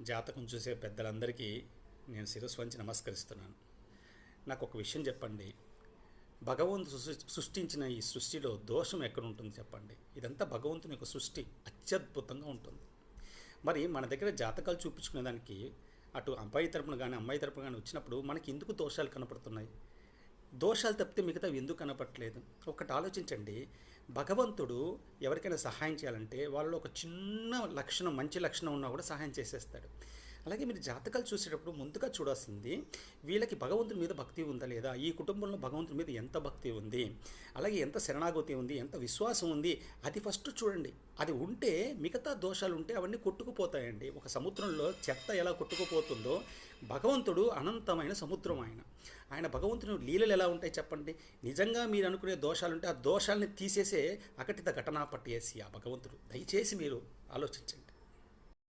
జాతకం చూసే పెద్దలందరికీ నేను శిరస్సు వంచి నమస్కరిస్తున్నాను. నాకు ఒక విషయం చెప్పండి. భగవంతుడు సృష్టించిన ఈ సృష్టిలో దోషం ఎక్కడ ఉంటుంది చెప్పండి. ఇదంతా భగవంతుని యొక్క సృష్టి అత్యద్భుతంగా ఉంటుంది. మరి మన దగ్గర జాతకాలు చూపించుకునే దానికి అటు అబ్బాయి తరపున కానీ అమ్మాయి తరపున కానీ వచ్చినప్పుడు మనకి ఎందుకు దోషాలు కనపడుతున్నాయి? దోషాలు తప్పితే మిగతావి ఎందుకు కనపడట్లేదు? ఒకటి ఆలోచించండి. భగవంతుడు ఎవరికైనా సహాయం చేయాలంటే వాళ్ళలో ఒక చిన్న లక్షణం, మంచి లక్షణం ఉన్నా కూడా సహాయం చేసేస్తాడు. అలాగే మీరు జాతకాలు చూసేటప్పుడు ముందుగా చూడాల్సింది వీళ్ళకి భగవంతుని మీద భక్తి ఉందా లేదా, ఈ కుటుంబంలో భగవంతుని మీద ఎంత భక్తి ఉంది, అలాగే ఎంత శరణాగతి ఉంది, ఎంత విశ్వాసం ఉంది, అది ఫస్ట్ చూడండి. అది ఉంటే మిగతా దోషాలు ఉంటే అవన్నీ కొట్టుకుపోతాయండి. ఒక సముద్రంలో చెత్త ఎలా కొట్టుకుపోతుందో భగవంతుడు అనంతమైన సముద్రం. ఆయన భగవంతుని లీలలు ఎలా ఉంటాయి చెప్పండి. నిజంగా మీరు అనుకునే దోషాలుంటే ఆ దోషాలని తీసేసే అకటిత ఘటనా పట్టేసి ఆ భగవంతుడు. దయచేసి మీరు ఆలోచించండి.